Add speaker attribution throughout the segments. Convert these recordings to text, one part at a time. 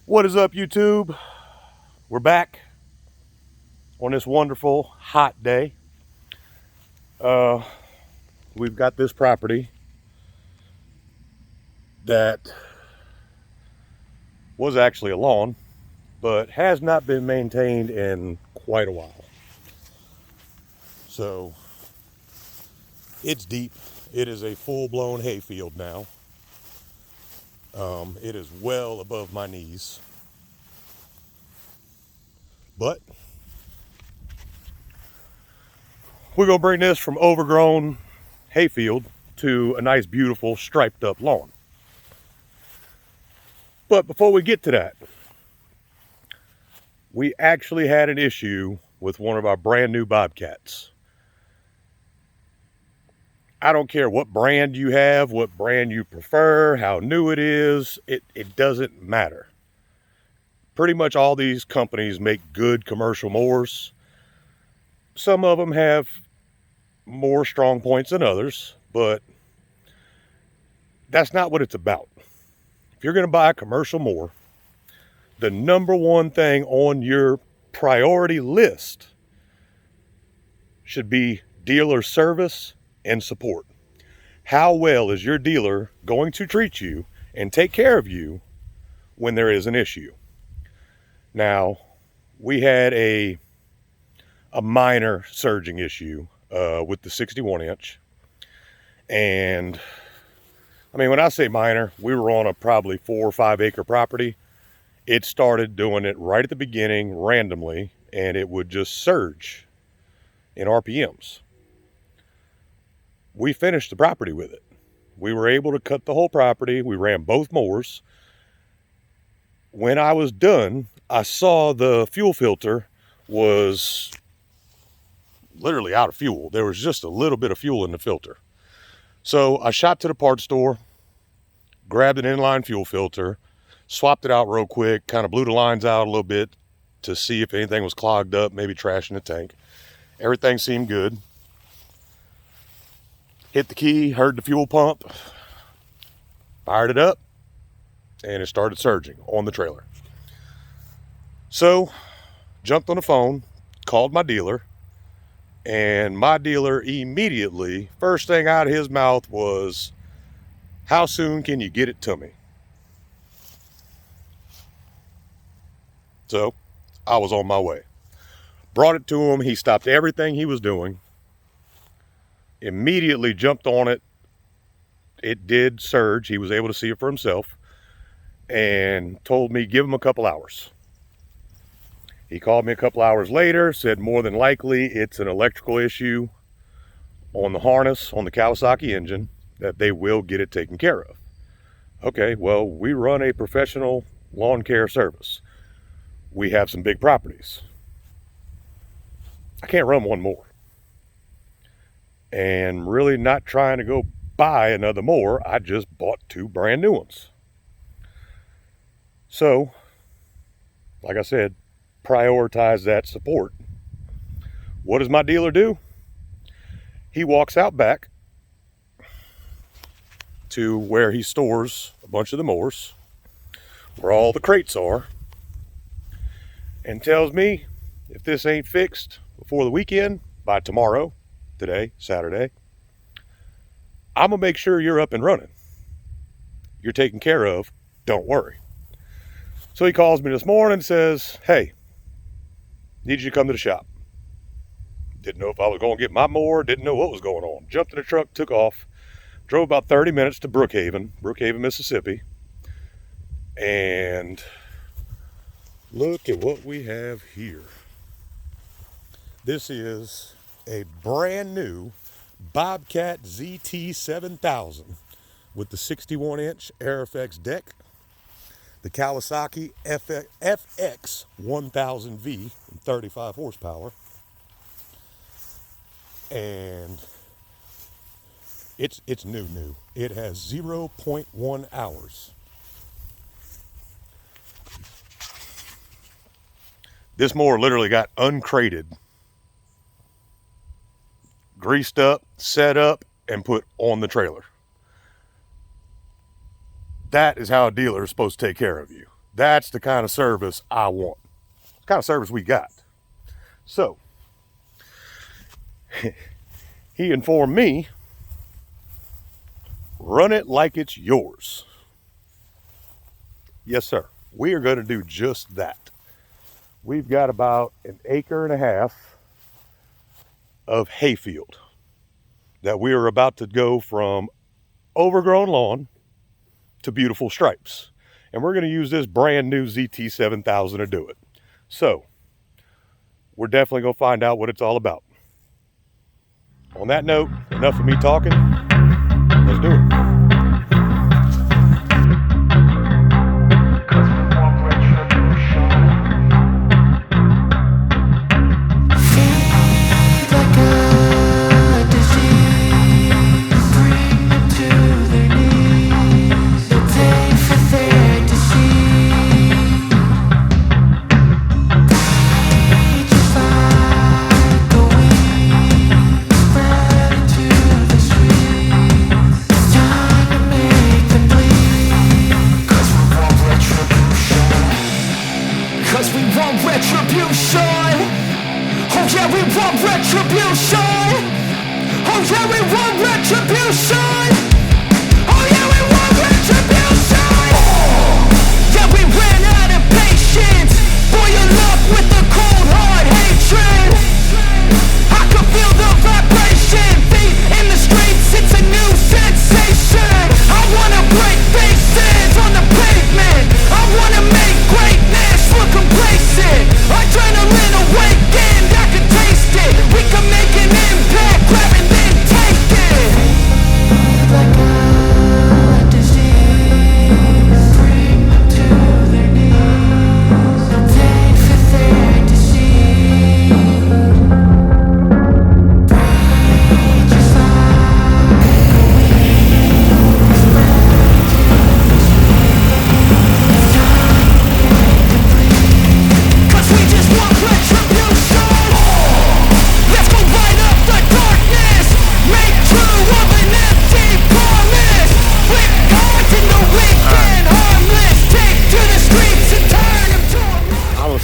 Speaker 1: What is up, YouTube? We're back on this wonderful hot day. We've got this property that was actually a lawn, but has not been maintained in quite a while. So it's deep. It is a full-blown hayfield now. It is well above my knees. But we're going to bring this from overgrown hayfield to a nice, beautiful, striped up lawn. But before we get to that, we actually had an issue with one of our brand new Bobcats. I don't care what brand you have, what brand you prefer, how new it is, it doesn't matter. Pretty much all these companies make good commercial mowers. Some of them have more strong points than others, but that's not what it's about. If you're going to buy a commercial mower, the number one thing on your priority list should be dealer service and support. How well is your dealer going to treat you and take care of you when there is an issue? Now, we had a minor surging issue with the 61 inch. And I mean, when I say minor, we were on a probably 4 or 5 acre property. It started doing it right at the beginning randomly, and it would just surge in RPMs. We finished the property with it. We were able to cut the whole property. We ran both mowers. When I was done, I saw the fuel filter was literally out of fuel. There was just a little bit of fuel in the filter. So I shot to the parts store, grabbed an inline fuel filter, swapped it out real quick, kind of blew the lines out a little bit to see if anything was clogged up, maybe trash in the tank. Everything seemed good. Hit the key, heard the fuel pump, fired it up, and it started surging on the trailer. So, jumped on the phone, called my dealer, and my dealer immediately, first thing out of his mouth was, "How soon can you get it to me?" So, I was on my way. Brought it to him. He stopped everything he was doing. Immediately jumped on it. It did surge. He was able to see it for himself. And told me, give him a couple hours. He called me a couple hours later, said more than likely it's an electrical issue on the harness on the Kawasaki engine, that they will get it taken care of. Okay, well, we run a professional lawn care service. We have some big properties. I can't run one more. And really not trying to go buy another mower. I just bought 2 brand new ones. So, like I said, prioritize that support. What does my dealer do? He walks out back to where he stores a bunch of the mowers, where all the crates are, and tells me, if this ain't fixed before the weekend, by tomorrow, today, Saturday, I'm gonna make sure you're up and running. You're taken care of, don't worry. So he calls me this morning and says, "Hey, need you to come to the shop." Didn't know if I was going to get my mower, didn't know what was going on. Jumped in the truck, took off, drove about 30 minutes to Brookhaven, Mississippi. And look at what we have here. This is a brand new Bobcat ZT7000 with the 61 inch Airfx deck, the Kawasaki FX 1000V, 35 horsepower. And it's new. It has 0.1 hours. This mower literally got uncrated, greased up, set up, and put on the trailer. That is how a dealer is supposed to take care of you. That's the kind of service I want. The kind of service we got. So, he informed me, run it like it's yours. Yes, sir. We are going to do just that. We've got about 1.5 acres of hayfield that we are about to go from overgrown lawn to beautiful stripes. And we're going to use this brand new ZT7000 to do it. So, we're definitely going to find out what it's all about. On that note, enough of me talking. Let's do it.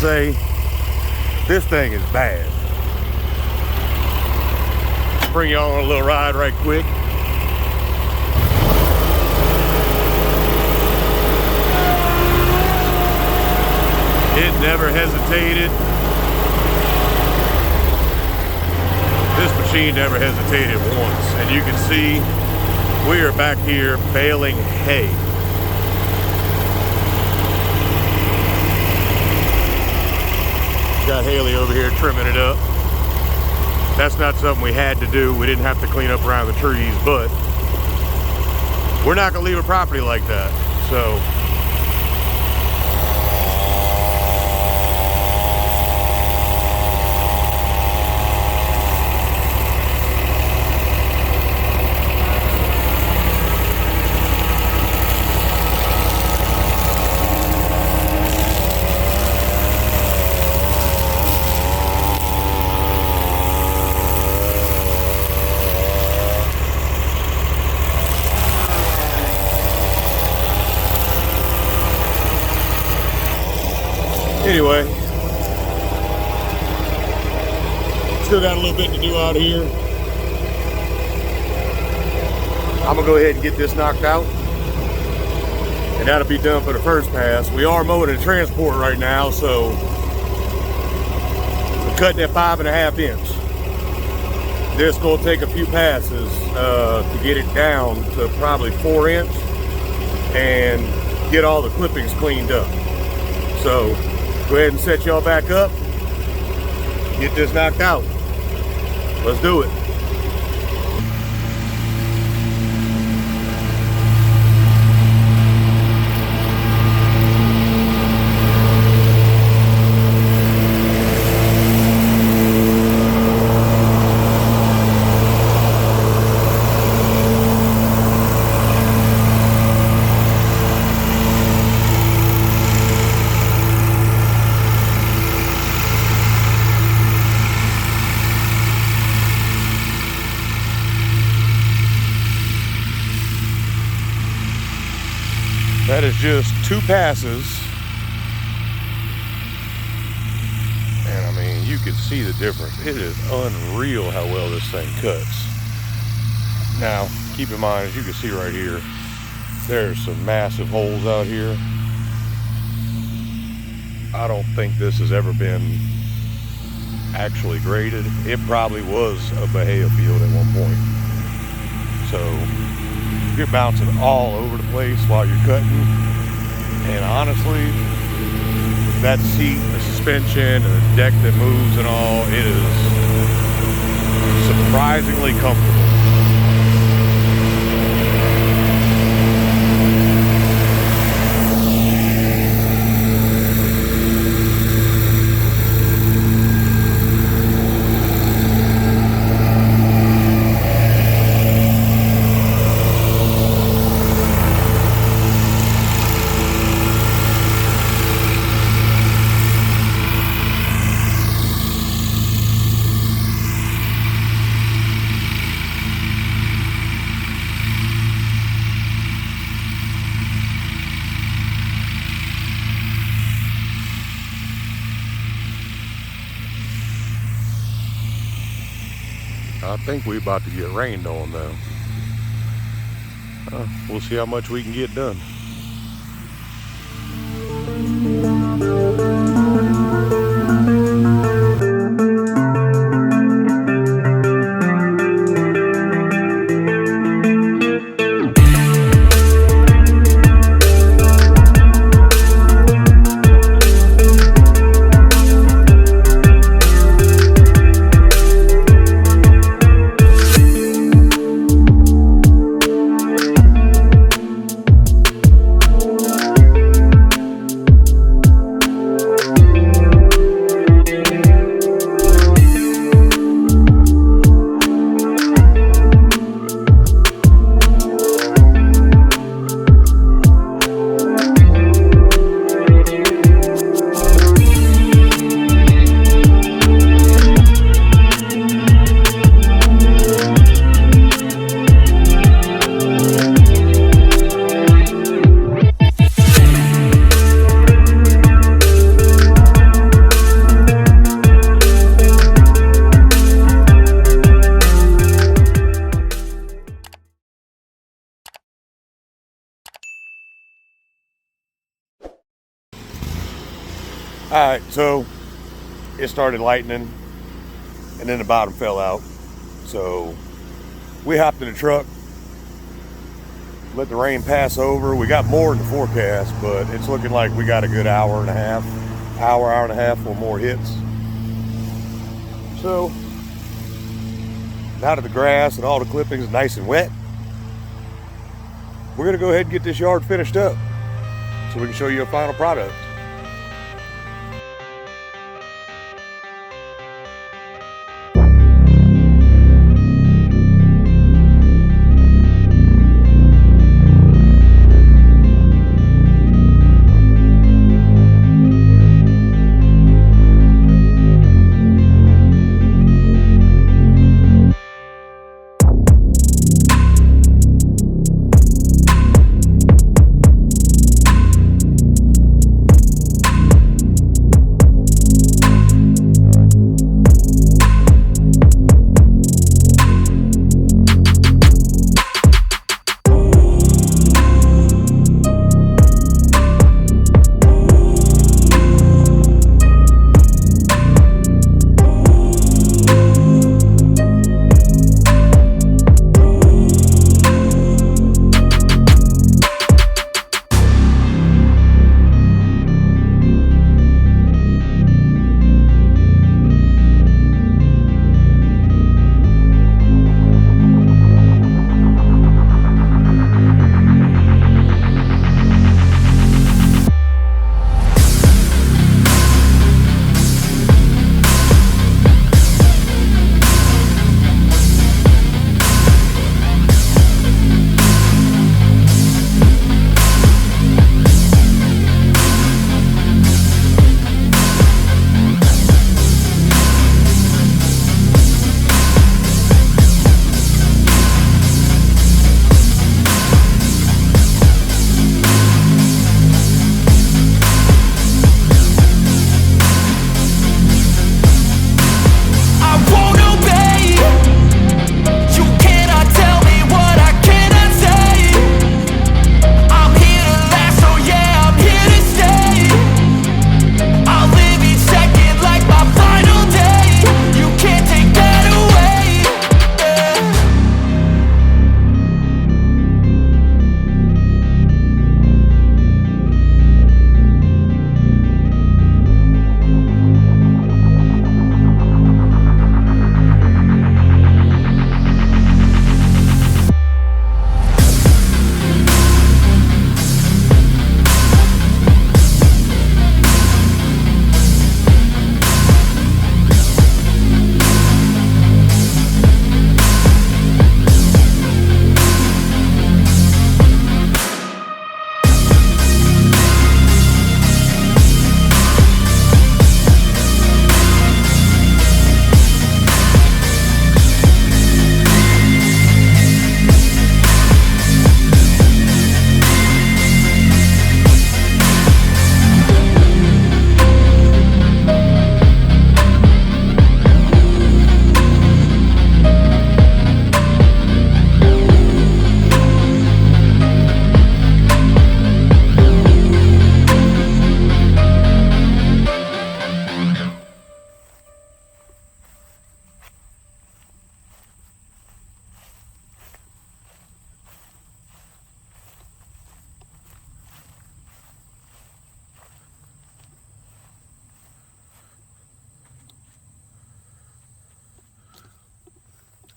Speaker 1: Say this thing is bad. Bring y'all on a little ride right quick. It never hesitated. This machine never hesitated once, and you can see we are back here baling hay. Got Haley over here trimming it up. That's not something we had to do. We didn't have to clean up around the trees, but we're not gonna leave a property like that. So anyway, still got a little bit to do out here. I'm gonna go ahead and get this knocked out, and that'll be done for the first pass. We are mowing and transport right now, so we're cutting at 5.5 inch. This gonna take a few passes to get it down to probably 4 inch and get all the clippings cleaned up. So go ahead and set y'all back up, get this knocked out. Let's do it. That is just 2 passes And I mean, you can see the difference. It is unreal how well this thing cuts. Now, keep in mind, as you can see right here, there's some massive holes out here. I don't think this has ever been actually graded. It probably was a Bahia field at one point. So you're bouncing all over the place while you're cutting. And honestly, with that seat, the suspension, and the deck that moves and all, it is surprisingly comfortable. I think we're about to get rained on though. We'll see how much we can get done. Alright, so it started lightning and then the bottom fell out. So we hopped in the truck, let the rain pass over. We got more in the forecast, but it's looking like we got a good hour and a half or more hits. So now that the grass and all the clippings are nice and wet, we're gonna go ahead and get this yard finished up so we can show you a final product.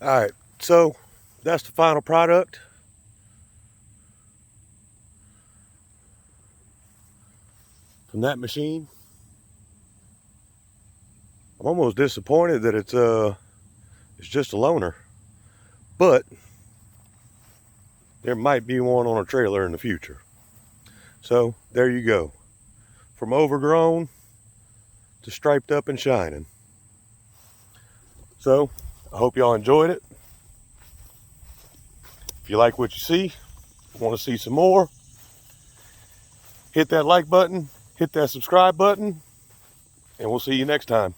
Speaker 1: All right, so that's the final product. From that machine. I'm almost disappointed that it's just a loaner, but there might be one on a trailer in the future. So there you go. From Overgrown to Striped Up and Shining. So I hope y'all enjoyed it. If you like what you see, want to see some more, hit that like button, hit that subscribe button, and we'll see you next time.